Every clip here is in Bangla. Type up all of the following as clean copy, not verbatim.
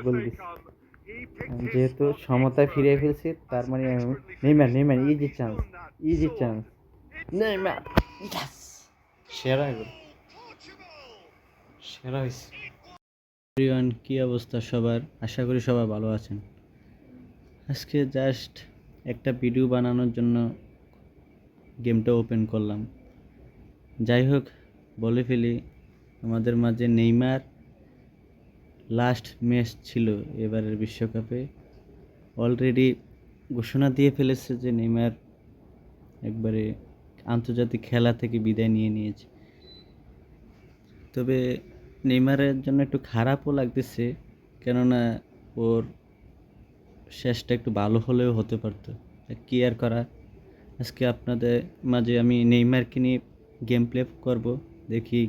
গোল দিচ্ছে। যেহেতু সমতায় ফিরিয়ে ফেলছি, তার মানে Neymar Neymar easy chance, easy chance, Neymar সেরা গোল, সেরা হয়েছে। এভরিওয়ান, কী অবস্থা সবার? আশা করি সবাই ভালো আছেন। আজকে জাস্ট একটা ভিডিও বানানোর জন্য গেমটা ওপেন করলাম। যাই হোক, বলে ফেলি, আমাদের মাঝে নেইমার লাস্ট ম্যাচ ছিল এবারের বিশ্বকাপে। অলরেডি ঘোষণা দিয়ে ফেলেছে যে নেইমার একবারে আন্তর্জাতিক খেলা থেকে বিদায় নিয়ে নিয়েছে। তবে নেইমারের জন্য একটু খারাপও লাগতেছে, কেননা ওর শেষটা একটু ভালো হলেও হতে পারতো। কি আর করা, আজকে আপনাদের মাঝে আমি নেইমারকে নিয়ে গেম প্লে করবো। দেখি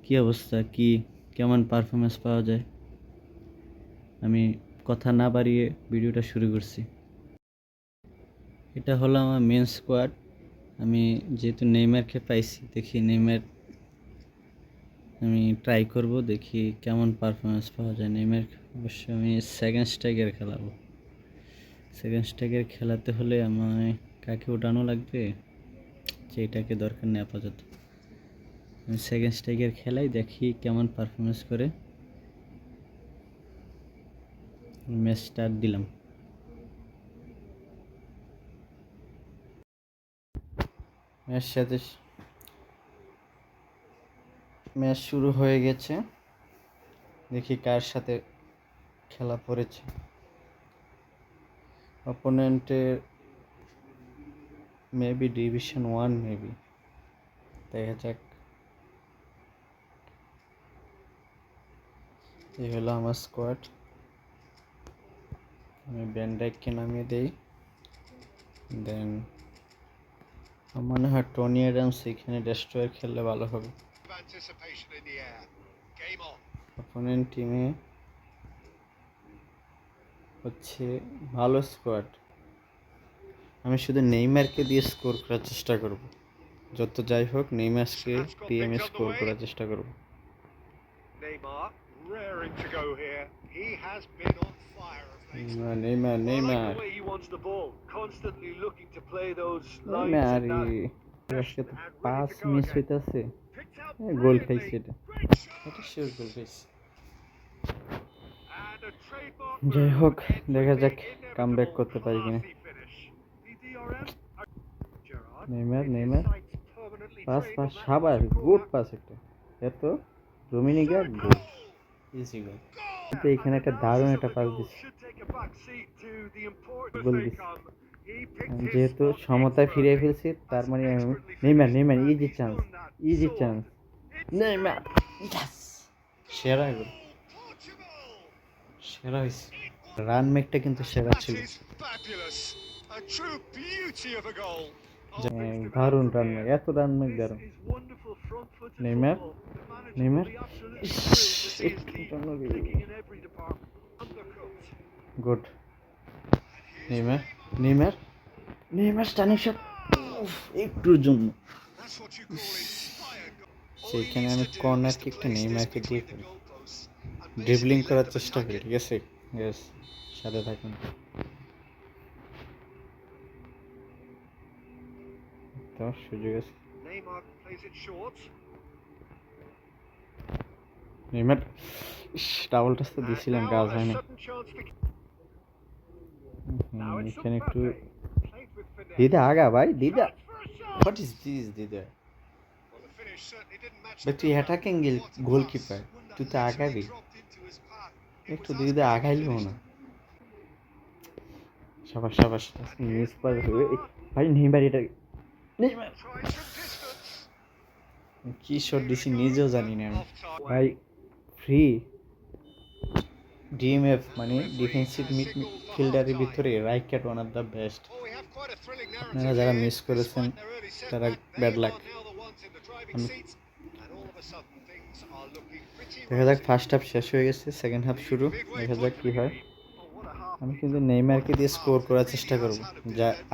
কি অবস্থা, কেমন পারফরমেন্স পাওয়া যায়। আমি কথা না বাড়িয়ে ভিডিওটা শুরু করছি। এটা হলো আমার মেন স্কোয়াড। আমি যেহেতু নেইমারকে পাইছি, দেখি নেইমার আমি ট্রাই করব, দেখি কেমন পারফরমেন্স পাওয়া যায় নেইমার। অবশ্য আমি সেকেন্ড স্ট্রাইকার খেলাবো। সেকেন্ড স্ট্রাইকার খেলাতে হলে আমায় কাকে ওঠানো লাগবে, যেটাকে দরকার নেই আপাতত। আমি সেকেন্ড স্ট্রাইকার খেলাই, দেখি কেমন পারফরমেন্স করে। ম্যাচ স্টার্ট দিলাম। ম্যাচ শুরু হয়ে গেছে। দেখি কার সাথে খেলা পড়েছে। অপোনেন্টের মেবি ডিভিশন 1, মেবি, দেখা যাক। এই হলো আমার স্কোয়াড। আমি ভ্যান ডাইককে নামিয়ে দেই। দেন মনে হয় টনি অ্যাডামস এখানে ডেস্ট্রয়ার খেললে ভালো হবে। অপোনেন্ট টিমে হচ্ছে ভালো স্কোয়াড। আমি শুধু নেইমারকে দিয়ে স্কোর করার চেষ্টা করব। যত যাই হোক, নেইমারকে দিয়ে আমি স্কোর করার চেষ্টা করব। নেইমার নেইমার আজকে তো পাস মিস হইতেছে। গোল খাইছে, এটা শিওর গোল খাইছে। যাই হোক, দেখা যাক কামব্যাক করতে পারি কিনা। নেইমার নেইমার পাস পাস, সাবাস, গুড পাস একটা। এত রুমিনিগা গোল, ইজি গোল। কিন্তু এখানে একটা দারুণ একটা পাস দিচ্ছে, গোল দিচ্ছে। যেহেতু সমতায় ফিরিয়ে ফেলছি, তার মানে Neymar Neymar easy chance, easy chance, Neymar সেরা গোল, সেরা হয়েছে। রান মেকটা কিন্তু সেরা ছিল, দারুণ রান মেক, এত রান মেক দারুণ। Neymar Neymar good. Neymar Neymar Neymar stunning shot, একটুর জন্য। সেইখানে আমি কর্নার কিকটা নেইমারকে দিয়ে করি, ড্রিবলিং করার চেষ্টা করি, ঠিক আছে? ইয়েস, সাথে থাকুন। তো সুযোগ আছে, নেইমার ডাবল টাচ তো দিয়েছিলাম, কাজ হয়নি। এখানে একটু দিদা আগা, ভাই দিদা, হোয়াট ইজ দিস দিদা? ভাই তুই অ্যাটাকিং গোলকিপার, তুই তো আগাবি একটু, দিদা আগাইলিও না। সাবাস সাবাস, মিস পাস ভাই। নেইমার এটা নেইমার কি শট দিছি নিজেও জানি না আমি ভাই। ফ্রি ডিএমএফ মানে ডিফেন্সিভ মিডফিল্ডারের ভিতরে Rijkaard one of the best. আপনারা যারা মিস করেছেন তারা ব্যাড লাক। দেখা যাক, ফার্স্ট হাফ শেষ হয়ে গেছে, সেকেন্ড হাফ শুরু, দেখা যাক কি হয়। আমি কিন্তু নেইমারকে দিয়ে স্কোর করার চেষ্টা করব,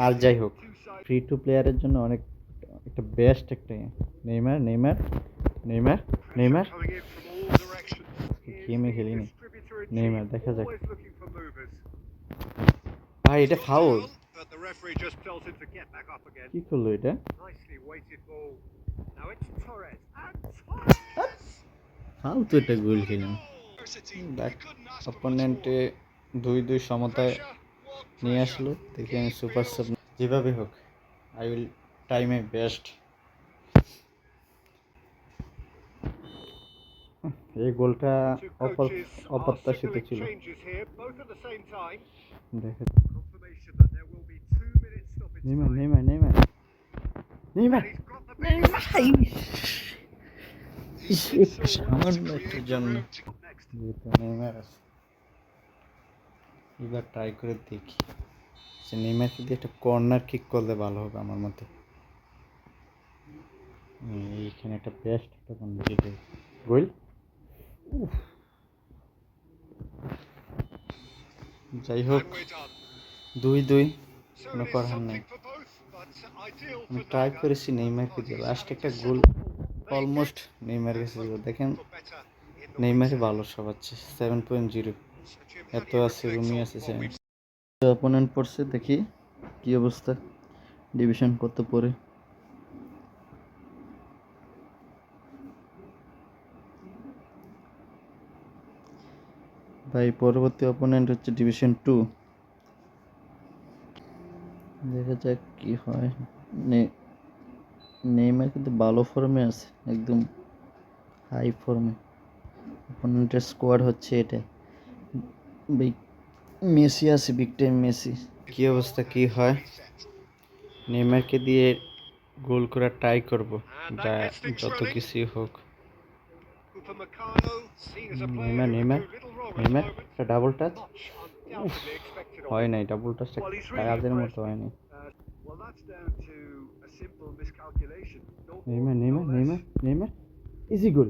আর যাই হোক, ফ্রি টু প্লেয়ারের জন্য অনেক একটা বেস্ট একটা নেইমার নেইমার নেইমার নেইমার গেমে খেলিনি। নেইমার দেখা যাক। ভাই এটা ফাউল। কি করলো এটা? ফাউল তো এটা গোল খেলেন। দেখ অপোনেন্টে 2-2 সমতায় নিয়ে আসলো, দেখি আমি সুপার সাব যেভাবে হোক I will try my best. এই গোলটা অপ্রত্যাশিত ছিল। দেখে Neymar Neymar Neymar Neymar Neymar সামান্য একটুর জন্য যেহেতু নেইমার আছে, এবার ট্রাই করে দেখি যে নেইমারকে দিয়ে একটা কর্নার কিক করলে ভালো হবে আমার মতে। এইখানে একটা বেস্ট একটা কর্নার কিক গোল। যাই হোক 2-2, কোনো করার নেই। আমি ট্রাই করেছি নেইমারকে দিয়ে, লাস্ট একটা গোল অলমোস্ট নেইমার কাছে ছিল। দেখেন নেইমারই ভালো সবাচ্ছে 7.0, এত আছে রুমি আছে 7। অপোনেন্ট পড়ছে, দেখি কি অবস্থা, ডিভিশন কত পড়ে। ভাই পরবর্তী অপোনেন্ট হচ্ছে ডিভিশন 2, দেখা যাক কি হয়। নেইমার কিন্তু ভালো ফর্মে আছে, একদম হাই ফর্মে। অপোনেন্টের স্কোয়াড হচ্ছে এটা, মেসি আছে, বিগ টাইম মেসি। কি অবস্থা কি হয়, নেইমারকে দিয়ে গোল করার ট্রাই করব, যা যত কিছুই হোক। নেইমার নেইমার নেইমার একটা ডাবল টাচ হয় নাই, ডাবল টাচটা কাজের মতো হয়নি। Neymar Neymar Neymar Neymar easy goal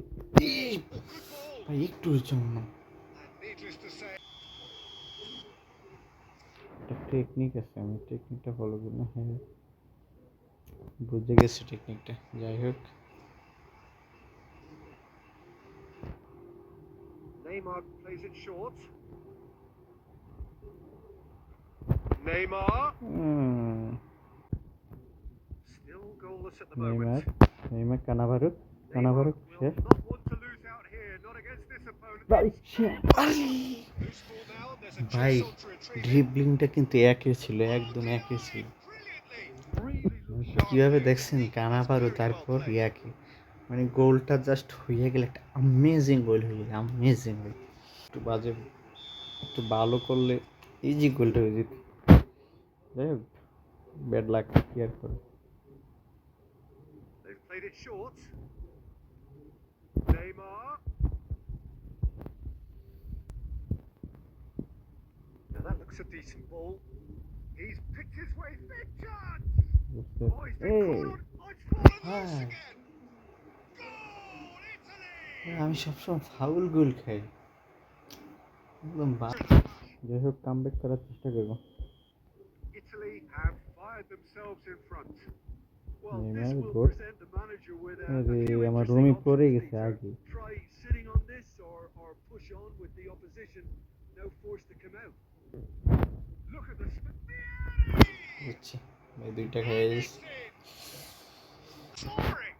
ভাই, একটুর জন্য। একটা টেকনিক আছে, আমি টেকনিকটা ফলো করি না। হ্যাঁ বুঝে গেছি টেকনিকটা। যাই হোক Neymar plays it short. Neymar. Still goalless at the Neymar moment. Neymar Cannavaro Cannavaro শেষ Not want to lose out here, not against this opponent. ভাই শেষ। Loose ball now. There's a ভাই chance on to retrieve it. ড্রিবলিংটা কিন্তু একই ছিল, একদম একই ছিল। কিভাবে দেখছেন কানাভারু, তারপর ইয়াকি, মানে গোলটা জাস্ট হয়ে গেলে একটা আমেজিং গোল হয়ে গেল, আমেজিং গোল। একটু বাজে, একটু ভালো করলে ইজি গোলটা হয়ে যেত। যাই হোক ব্যাড লাক, কি আর করে। They've played it short. Neymar. Now that looks a decent ball. He's picked his way. Big chance. Oh, he's been caught on. Oh, it's fallen loose again. Goal, Italy. আমি সবসময় ফাউল গোল খাই একদম। যাই হোক কামব্যাক করার চেষ্টা করবো। Italy have fired themselves in front. Well, this Neymar will goal. present the manager with a আরে few আমার interesting রুমি পড়ে options. গেছে Either আগে। try sitting on this or push on with the opposition. No force to come out. Look at the বুঝছি ভাই, দুইটা খেয়ে যাচ্ছি। scoring.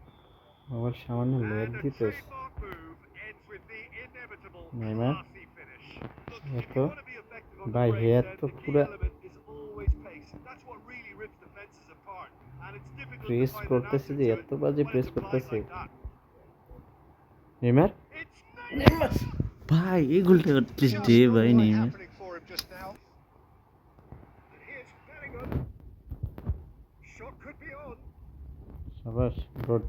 আবার সামান্য leg And a দিতেছ। trademark move ends with the inevitable Neymar classy finish. Look, if এত you want to be effective on the ভাই break, হেয়ার then তো the key পুরা element is always pace. That's what really rips defenses apart. And it's difficult to press find an করতেছে answer যে to এত it বাজে when প্রেস it's applied করতেছে। like that. Neymar It's Neymar ভাই এই গোলটা প্লিজ দে ভাই Neymar. happening for him just now. And here's Bellingham. Shot could be on. সাবাস good.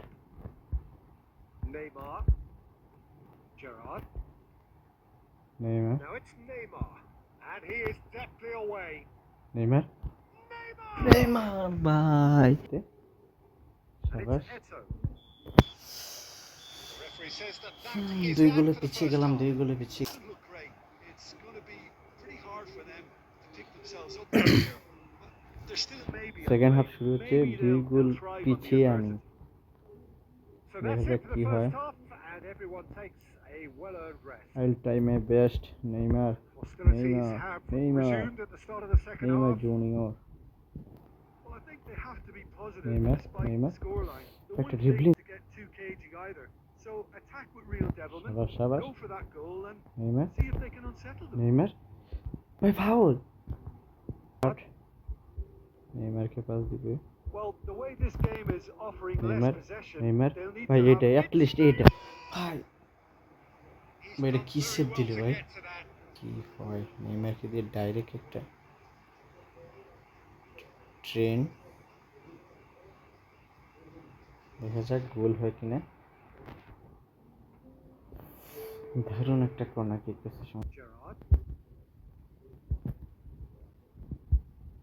Neymar. Gerrard. Neymar Now it's Neymar. And he is deftly away. Neymar Neymar! Neymar ভাই And সাবাস। it's Eto'o. The referee says that দুই that গোলে for the পিছিয়ে first গেলাম, half. দুই গোলে পিছিয়ে। Doesn't look great. It's going to be pretty hard for them to pick themselves up from here. But there's still maybe a second way. Half শুরু হচ্ছে, Maybe 2 goal they'll thrive on the পিছিয়ে আমি। adversity. So দেখা that's যাক it for কি the হয়। first half, and everyone takes a a well-earned rest. I'll try my best. Neymar. Hostilities Neymar. have Neymar. resumed at the start of the second Neymar half. Junior. Well, I think they have to be positive Neymar. despite Neymar. the scoreline. They একটা wouldn't dribbling. need to get too cagey either. So attack with real devilment, শাবাশ শাবাশ go for that goal and Neymar. see if they can unsettle them. Neymar. ভাই ফাউল নেইমারকে পাস দিবে Well, the way this game is offering Neymar less possession, Neymar they'll need ভাই to এটা have অ্যাট লিস্ট এটা ভাই He's ভাই এটা done কি very সেভ well দিল to ভাই get to that. কি হয় নেইমারকে দিয়ে ডাইরেক্ট একটা ট্রেন দেখা যাক গোল হয় কিনা দারুণ একটা কর্নার কিক করছে Gerrard.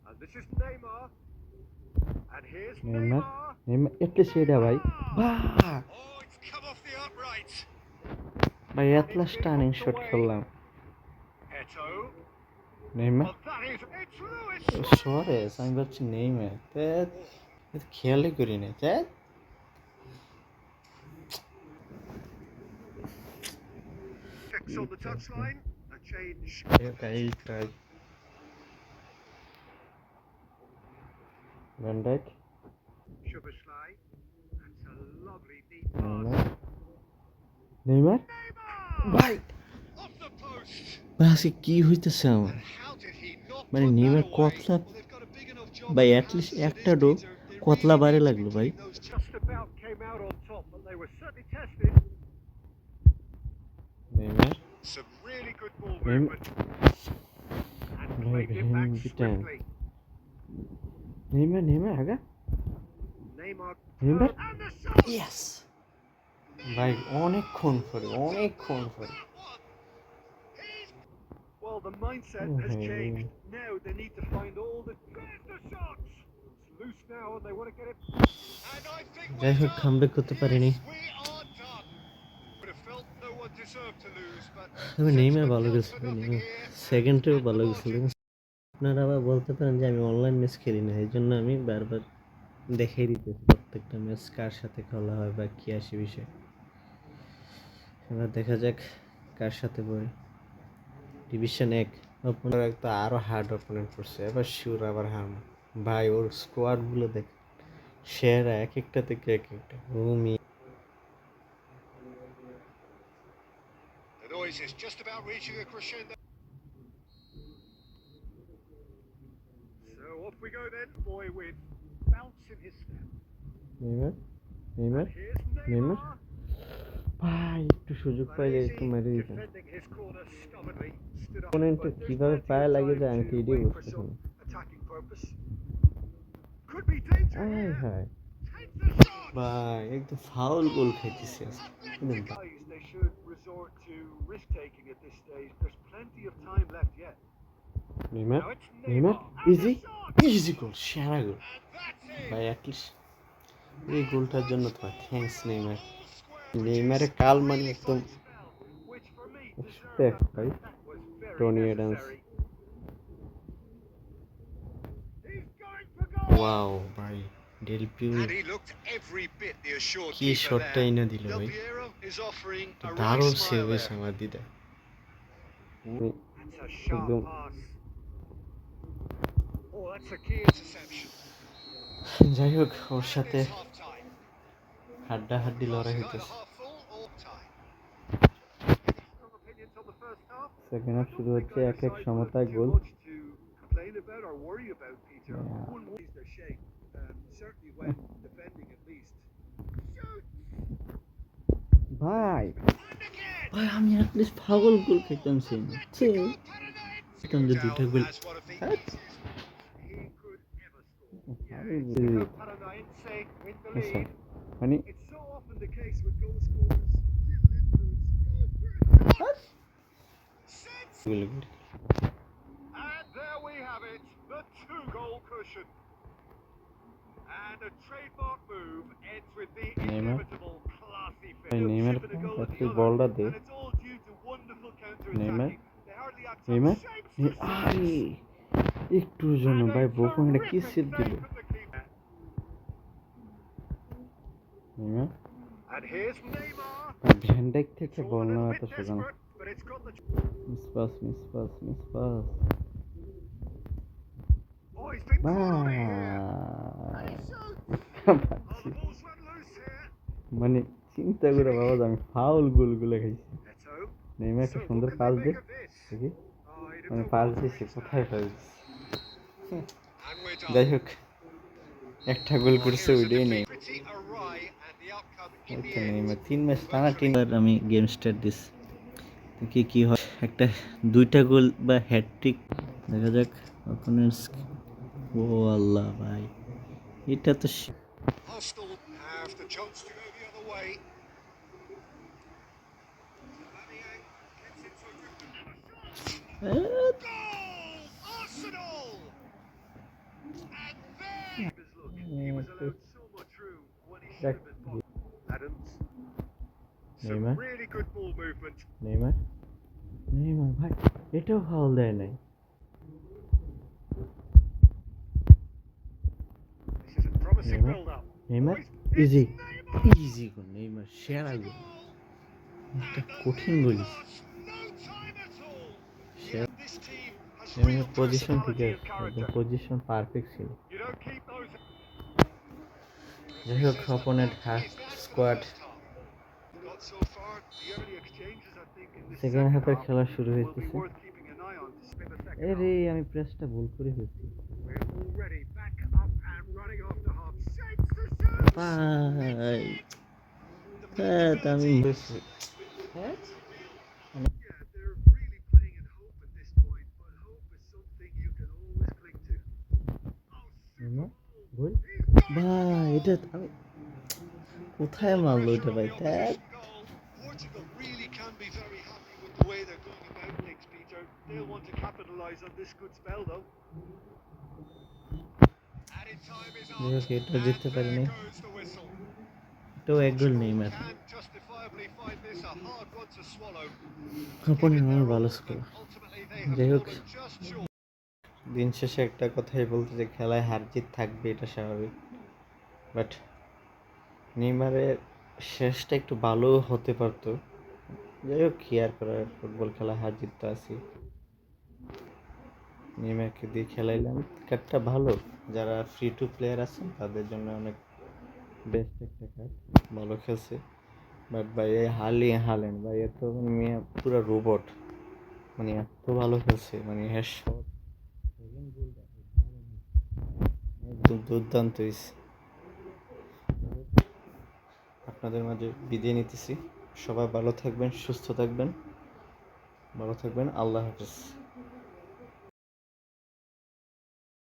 And this is Neymar. And here's Neymar Neymar. Neymar at least এটা ভাই বাহ Oh, it's come off the upright. ভাই অ্যাট লাস্ট টার্নিং শট খেললাম Eto. Neymar Well, that is it's Luis. Suarez আমি ভাবছি নেইমার ধ্যাৎ, এটা খেয়ালই করি না ধ্যাৎ। Checks on the touchline. A change. এইটাই Van Dijk Szoboszlai. That's a lovely deep pass. Neymar Neymar. ভাই Off the post. ভাই আজকে কি হইতেছে আমার And how did he not মানে put নেইমার that away? কতলা Well, they've got a big enough job ভাই on at their list hands, so একটা this ডো means they কতলা really বারে need to লাগলো be ভাই putting those just about came out on top, but they were certainly tested. Neymar Some really good ball Neymar. movement. And Right, played it back him bitten. swiftly. Neymar Neymar আগা Neymar. Neymar. And the shot. Yes ভাই অনেকক্ষণ পরে অনেকক্ষণ পরে Well, the mindset has Okay. changed. Now they need to find all the shots. It's loose now, and they want to get it. And I think যাই হোক কামব্যাক করতে পারিনি we are done. Would have felt no one deserved to lose, but তবে নেইমার ভালো sentiment গেছে counts for nothing here. সেকেন্ডেও ভালো And the গেছিল margin আপনারা আবার বলতে পারেন যে আমি অনলাইন ম্যাচ খেলি না এই জন্য আমি বারবার দেখাই দিতেছি প্রত্যেকটা ম্যাচ কার সাথে খেলা হয় বা কী আসে বিষয় এবার দেখা যাক কার সাথে পড়ে ডিভিশন 1 ওপেনার তো আরও হার্ড অপোনেন্ট পড়ছে এবার শিওর আবার হার ভাই ওর স্কোয়াডগুলো দেখ সেরা এক একটা থেকে এক একটা Rumi The noise is just about reaching a crescendo. So off we go then. Boy with bounce in his step. Neymar Neymar Here's Neymar. Neymar. ভাই একটু সুযোগ পাইলে একটু মেরে দিতাম Defending his corner stubbornly. Stood up. অপোনেন্টে but there's কিভাবে plenty পায়ে of লাগে time যায় আমি to তো এটাই wait for বুঝতেছি some না attacking purpose. Could be danger আয় here. Hi Takes the shot. ভাই একদম ফাউল গোল খাইতেছি আজকে একদম Guys, they should resort to risk taking at this stage. There's plenty of time left yet. Neymar Now it's Neymar Neymar. And easy the shot. Easy goal সেরা গোল And that's it. ভাই অ্যাটলিস্ট এই গোলটার জন্য তোমার থ্যাঙ্কস নেইমার Square, নেইমারে কাল মানে একদম which for me respect deserved ভাই that. That was very Tony Adams necessary. He's going for goal. Wow ভাই ডেল পিউ And he looked every bit the assured কি keeper শটটা there. এনে দিল Del ভাই Piero is offering a right দারুণ smile সেভ there. হয়েছে আমার দিদা That's a sharp একদম pass. Oh, that's a key interception. যাই হোক ওর সাথে It's half time. হাড্ডাহাড্ডি লড়াই Either হইতেছে half full or tie. Strong opinions on the first half. Second half শুরু হচ্ছে এক এক Side সমতায় too goal much to complain about or worry about, Peter. Yeah. One is their shape, certainly when defending at least. Shoot! ভাই And again! ভাই আমি অ্যাটলিস্ট ফাউল গোল খাইতাম সেই ছে খাইতাম যে দুইটা গোল As one of the হ্যাঁ? he could ever score. আরে Yeah, রে। Paranaense with the আচ্ছা lead. মানে It's so often the case with goal scorers. Little influence. Sense. Goal goal And there we have it, the two-goal cushion. And a trademark move ends with the Neymar. inevitable classy Hey, finish. Neymar, Shipping a goal at that's the the ball other, that day. and it's all due to wonderful Neymar. counter-attacking. They hardly had time Neymar shapes to আরে seize. একটুর জন্য And a ভাই বোফাংটা কি terrific সেভ দিল save from the keeper. Neymar And here's Neymar. Van Dijk থেকে It's all ball a little নেওয়া bit এত সোজা না। desperate, but it's got the. Miss pass. Oh, he's been ভাই caught on it here. And he shoots. Oh, পাচ্ছি। the ball's run loose here. মানে চিন্তা করে বাবা আমি ফাউল গোলগুলো খাইছি। Let's hope. নেইমার একটা So, সুন্দর what can পাস they দে make of this? দেখি, Oh, he'd have মানে done পাস well to দিয়েছে reach কোথায় that. পাস দিয়েছে। And we're যাই done. হোক একটা গোল Well, করছে here is a ওইটাই নেই। defeat pretty awry, and the outcome in ওই the তো end. নেইমার 3 ম্যাচ টানা 3 বার আমি গেম স্টার্ট দিছি, দেখি কি হয়। একটা 2টা গোল বা হ্যাটট্রিক দেখা যাক অপোনেন্টস। ও আল্লাহ ভাই, এটা তো Arsenal have the chance to go the other way. Aubameyang gets into a grip and a shot. Goal! Arsenal! And there was look. He was allowed so much room when he should have been blocked. Adams. Some Neymar. really good ball movement. Neymar ভাই এটাও ফাউল দেয় নাই। This is a promising Neymar. build-up. Neymar It's easy Neymar! Goal, Neymar সেরা It's a গোল, goal! একটা And the কঠিন lead goal. lost no time at all. সেরা Yet this team has নেইমারের real পজিশন ঠিক personality আছে, and একদম character. পজিশন পারফেক্ট ছিল। You don't keep those. যাই হোক opponent half squad Got so far, the early exchanges I think in the second হাফের খেলা শুরু will be হইতেছে। worth keeping an eye on to spin the second এরে half. আমি প্রেসটা ভুল করে ফেলছি We're already back up and running after half. Shapes the shot. ভাই। The হ্যাঁ তা আমি believability. Yeah, they're really playing in hope at this point, but hope is something you can always cling to. Oh, Neymar super goal goal. ভাই, এটা আমি কোথায় মারলো এটা ভাই। ধ্যাৎ। Portugal really can be very happy with the way they're going about things, Peter. They'll want to capitalise on this good spell, though. Added time is যাই হোক up, এটাও and জিততে there পারিনি, goes the whistle. এটাও এক গোল Portugal Neymar. can justifiably find this a hard one to swallow. Opponent Given আমার their ভালো all, score. but ultimately they have যাই হোক fallen just short. দিন শেষে একটা কথাই বলতে যে খেলায় হার জিত থাকবে, এটা স্বাভাবিক। বাট নেইমারের শেষটা একটু ভালো হতে পারতো। যাই হোক কি আর করার, ফুটবল খেলা হার জিত তো আছি। নেইমারকে দিয়ে খেলাইলাম, কার্ডটা ভালো, যারা ফ্রি টু প্লেয়ার আছেন তাদের জন্য অনেক বেস্ট একটা কার্ড, ভালো খেলছে। বাট ভাই এই হালেন্ড ভাই এত মানে মেয়ে পুরো রোবট, মানে এত ভালো খেলছে, মানে হ্যাঁ শট সেকেন্ড গোলটা একদম দুর্দান্ত হয়েছে। আপনাদের মাঝে বিদায় নিতেছি, সবাই ভালো থাকবেন, সুস্থ থাকবেন, ভালো থাকবেন, আল্লাহ হাফেজ।